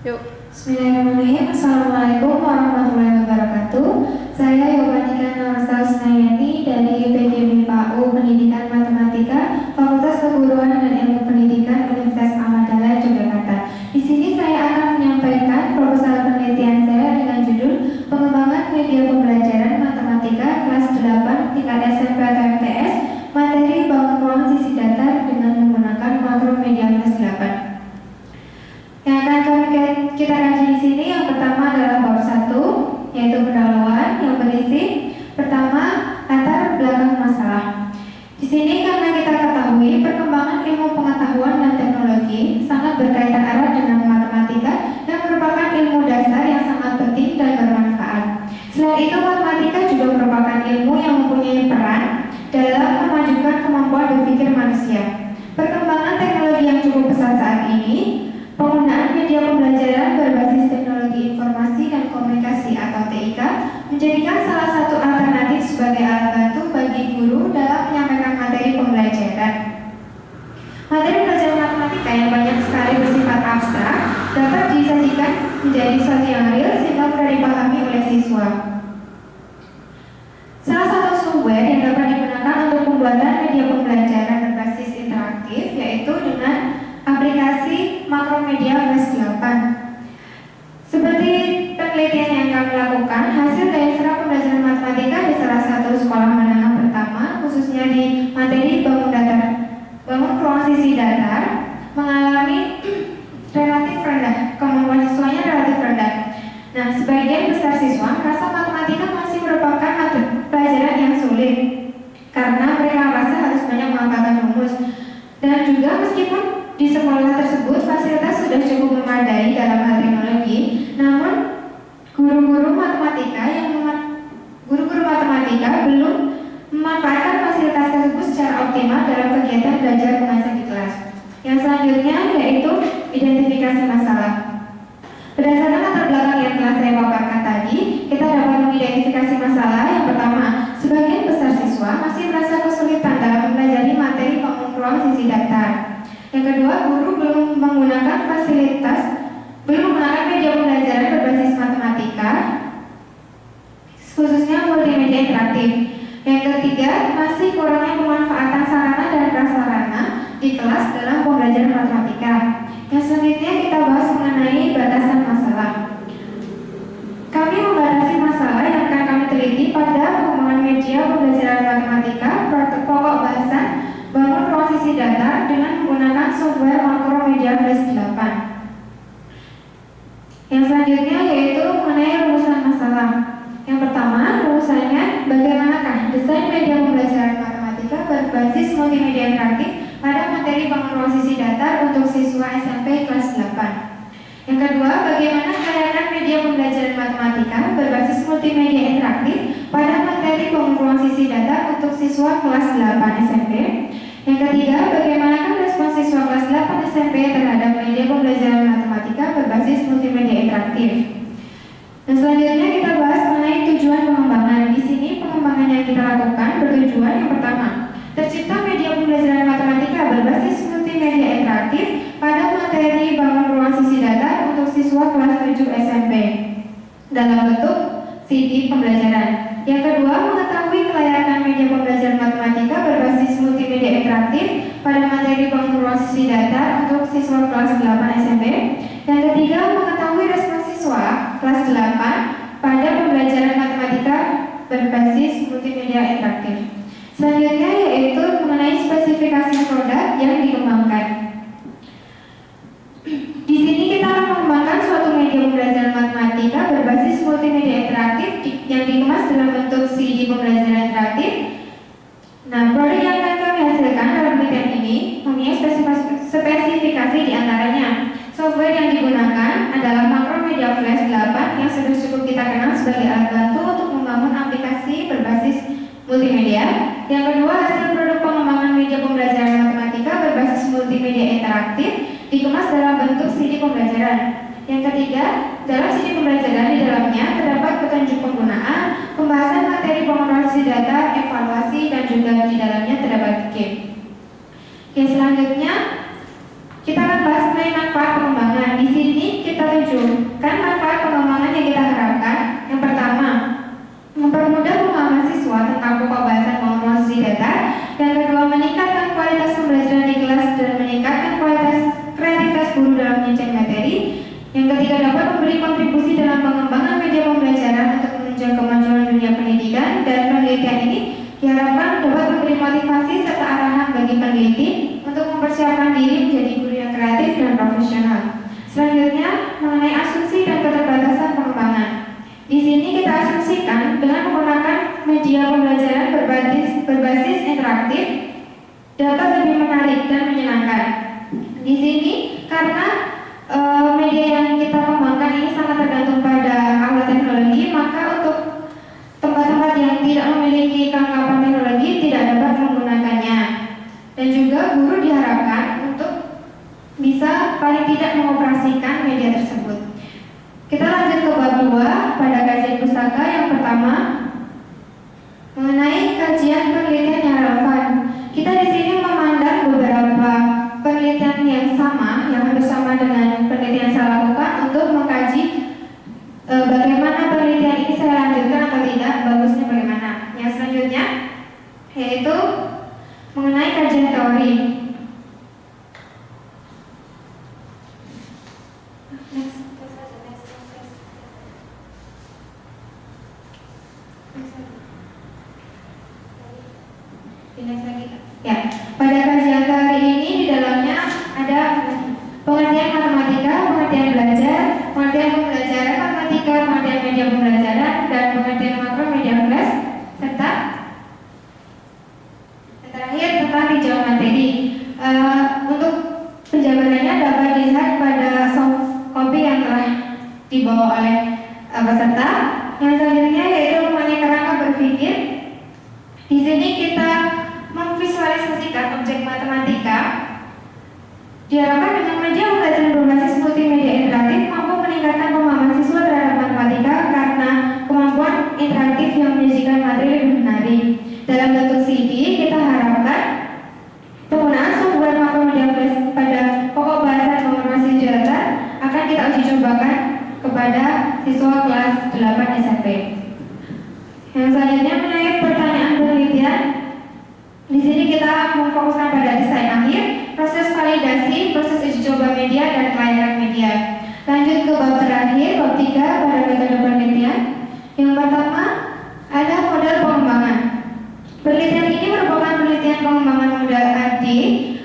Yuk. Bismillahirrahmanirrahim. Assalamualaikum warahmatullahi wabarakatuh. Saya Yohanika Narsal Snayani dari PDB PAU Pendidikan Matematika Fakultas Keguruan dan Ilmu Pendidikan Universitas Ahmad Dahlan Yogyakarta. Di sini saya akan menyampaikan proposal penelitian saya dengan judul Pengembangan Media Pembelajaran Matematika kelas 8 tingkat SMP atau MTS, materi bangun ruang sisi datar dengan menggunakan makromedia kelas 8. Yang akan kita kaji di sini yang pertama adalah bab 1, yaitu pendahuluan yang berisi pertama latar belakang masalah. Di sini karena kita ketahui perkembangan ilmu pengetahuan dan teknologi sangat berkaitan erat dengan matematika yang merupakan ilmu dasar yang sangat penting dan bermanfaat. Selain itu, matematika juga merupakan ilmu yang mempunyai peran dalam memajukan kemampuan berpikir manusia. Perkembangan teknologi yang cukup pesat saat ini, penggunaan media pembelajaran berbasis teknologi informasi dan komunikasi atau TIK menjadikan salah satu alternatif sebagai alat bantu bagi guru dalam menyampaikan materi pembelajaran. Materi pelajaran matematika yang banyak sekali bersifat abstrak dapat disajikan menjadi sesuatu yang real sehingga mudah dipahami oleh siswa. Salah satu software yang dapat digunakan untuk pembuatan media pembelajaran berbasis interaktif yaitu dengan aplikasi Makromedia Flash 8. Seperti penelitian yang kami lakukan, hasil dari serap pembelajaran matematika di salah satu sekolah menengah pertama, khususnya di materi bangun ruang sisi datar, mengalami relatif rendah, kemampuan siswanya relatif rendah. Nah, sebagian besar siswa merasa matematika masih merupakan pelajaran yang sulit karena mereka merasa harus banyak menghafalkan rumus, dan juga meskipun di sekolah tersebut fasilitas sudah cukup memadai dalam hal teknologi, namun guru-guru matematika belum memanfaatkan fasilitas tersebut secara optimal dalam kegiatan belajar mengajar di kelas. Yang selanjutnya yaitu identifikasi masalah. Berdasarkan latar belakang yang telah saya paparkan tadi, kita dapat mengidentifikasi masalah. Yang pertama, sebagian besar siswa masih merasa kesulitan dalam mempelajari materi bangun ruang sisi datar. Yang kedua, guru belum menggunakan media pembelajaran berbasis matematika, khususnya multimedia interaktif. Yang ketiga, masih kurangnya pemanfaatan sarana dan prasarana di kelas dalam pembelajaran matematika. Yang selanjutnya kita bahas mengenai batasan masalah. Kami membatasi masalah yang akan kami teliti pada pengembangan media pembelajaran matematika pokok bahasan bangun ruang sisi datar dengan menggunakan software Makromedia Flash 8. Yang selanjutnya yaitu mengenai rumusan masalah. Yang pertama, rumusannya bagaimanakah desain media pembelajaran matematika berbasis multimedia interaktif pada materi bangun ruang sisi datar untuk siswa SMP kelas 8. Yang kedua, bagaimana kelayakan media pembelajaran matematika berbasis multimedia interaktif pada materi bangun ruang sisi datar untuk siswa kelas 8 SMP. Yang ketiga, bagaimanakah respons siswa kelas 8 SMP terhadap media pembelajaran matematika berbasis multimedia interaktif. Dan selanjutnya kita bahas mengenai tujuan pengembangan. Di sini pengembangan yang kita lakukan bertujuan yang pertama, tercipta media pembelajaran matematika berbasis multimedia interaktif pada materi bangun ruang sisi datar untuk siswa kelas 7 SMP dalam bentuk CD pembelajaran. Yang kedua, mengetahui kelayakan media pembelajaran matematika berbasis multimedia interaktif pada materi bangun ruang sisi datar untuk siswa kelas 8 SMP. Yang ketiga, mengetahui respons siswa kelas 8 pada pembelajaran matematika berbasis multimedia interaktif. Selanjutnya yaitu mengenai spesifikasi produk yang dikembangkan. Di sini kita akan mengembangkan suatu media pembelajaran matematika berbasis multimedia interaktif yang dikemas dalam bentuk CD pembelajaran interaktif. Nah, produk yang akan kami hasilkan dalam penelitian ini mempunyai spesifikasi diantaranya. Software yang digunakan adalah Makromedia Flash 8 yang sudah cukup kita kenal sebagai alat bantu untuk membangun aplikasi berbasis multimedia. Yang kedua, hasil produk pengembangan media pembelajaran matematika berbasis multimedia interaktif dikemas dalam bentuk CD pembelajaran. Yang ketiga, dalam CD pembelajaran di dalamnya terdapat petunjuk penggunaan, pembahasan materi pengelolaan data, evaluasi, dan juga di dalamnya terdapat game. Yang selanjutnya kita akan bahas mengenai manfaat pengembangan. Di sini kita tunjukkan manfaat pengembangan yang kita harapkan. Yang pertama, mempermudah pemahaman siswa tentang pokok bahasan mengenai data. Yang kedua, meningkatkan kualitas pembelajaran di kelas dan meningkatkan kualitas kreativitas guru dalam menyajikan materi. Yang ketiga, dapat memberi kontribusi dalam pengembangan media pembelajaran untuk menunjang kemajuan dunia pendidikan, dan penelitian ini diharapkan dapat memberi motivasi serta arahan bagi peneliti untuk mempersiapkan diri menjadi guru yang kreatif dan profesional. Selanjutnya, mengenai asumsi dan keterbatasan pengembangan. Di sini kita asumsikan dengan menggunakan media pembelajaran berbasis interaktif dapat lebih menarik dan menyenangkan. Di sini karena media yang kita kembangkan ini sangat tergantung pada alat teknologi, maka untuk tempat-tempat yang tidak memiliki kelengkapan teknologi tidak dapat menggunakannya. Dan juga guru diharapkan untuk bisa paling tidak mengoperasikan media tersebut. Kita lanjut ke bab 2 pada kajian pustaka. Yang pertama, mengenai kajian penelitian yang relevan. Kita di sini memandang beberapa penelitian yang sama, yang hampir sama dengan penelitian yang saya lakukan untuk mengkaji bagaimana penelitian ini saya lanjutkan atau tidak, bagusnya bagaimana. Yang selanjutnya yaitu mengenai kajian teori. Ya, pada kajian teori ini di dalamnya ada pengertian matematika, pengertian belajar, pengertian pembelajaran matematika, pengertian media pembelajaran, dan pengertian makro media flash, serta terakhir tentang tinjauan materi. Untuk penjabarannya dapat dilihat pada soft copy yang telah dibawa oleh peserta. Yang selanjutnya yaitu mengenai kerangka berpikir. Di sini kita memvisualisasikan objek matematika. Diharapkan dengan media pembelajaran berbasis multimedia interaktif mampu meningkatkan pemahaman siswa terhadap matematika karena kemampuan interaktif yang menyajikan materi lebih menarik. Dalam bentuk CD, kita harapkan penggunaan software makromedia flash pada pokok bahasan mengenai data akan kita uji cobakan kepada siswa kelas 8 SMP. Yang selanjutnya mengenai pertanyaan penelitian. Di sini kita memfokuskan pada desain akhir, proses validasi, proses uji coba media, dan kelayakan media. Lanjut ke bab terakhir, bab 3 pada metode penelitian. Yang pertama ada model pengembangan. Penelitian ini merupakan penelitian pengembangan model AD,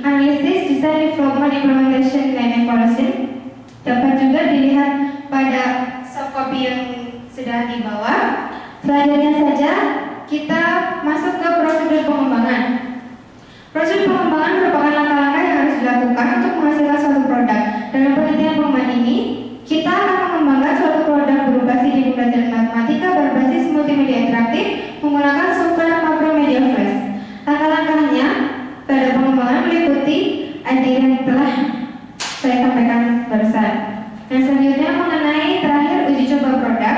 Analysis, Design, Development, Implementation, dan Evaluation. Dapat juga dilihat pada soft copy yang sudah dibawa. Selanjutnya saja kita masuk ke prosedur pengembangan. Prosedur pengembangan merupakan langkah-langkah yang harus dilakukan untuk menghasilkan suatu produk. Dalam penelitian pengembangan ini, kita akan mengembangkan suatu produk berupa CD pembelajaran matematika berbasis multimedia interaktif menggunakan software makromedia flash. Langkah-langkahnya pada pengembangan meliputi yang telah saya sampaikan barusan. Dan selanjutnya mengenai terakhir uji coba produk.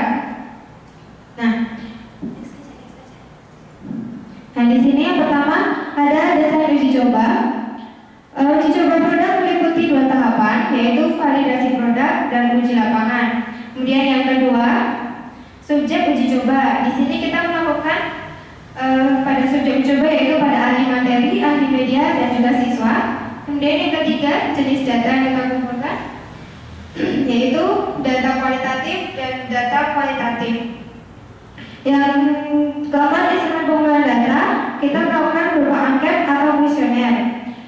Nah, di sini yang pertama ada desain uji coba. Uji coba produk meliputi 2 tahapan, yaitu validasi produk dan uji lapangan. Kemudian yang kedua, subjek uji coba. Di sini kita melakukan pada subjek uji coba yaitu pada ahli materi, ahli media, dan juga siswa. Kemudian yang ketiga, jenis data yang kita kumpulkan, yaitu data kualitatif dan data kualitatif. Yang keempat, instrumen pengumpulan data, kita melakukan berupa angket atau kuesioner.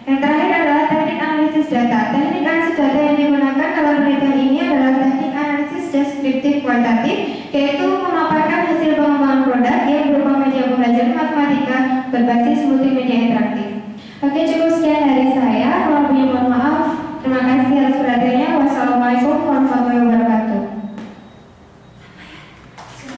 Yang terakhir adalah teknik analisis data. Teknik analisis data yang digunakan dalam penelitian ini adalah teknik analisis deskriptif kualitatif, yaitu memaparkan hasil pengembangan produk yang berupa media pembelajaran matematika berbasis multimedia interaktif. Oke, cukup sekian dari saya. Kalau punya mohon maaf. Terima kasih atas perhatiannya.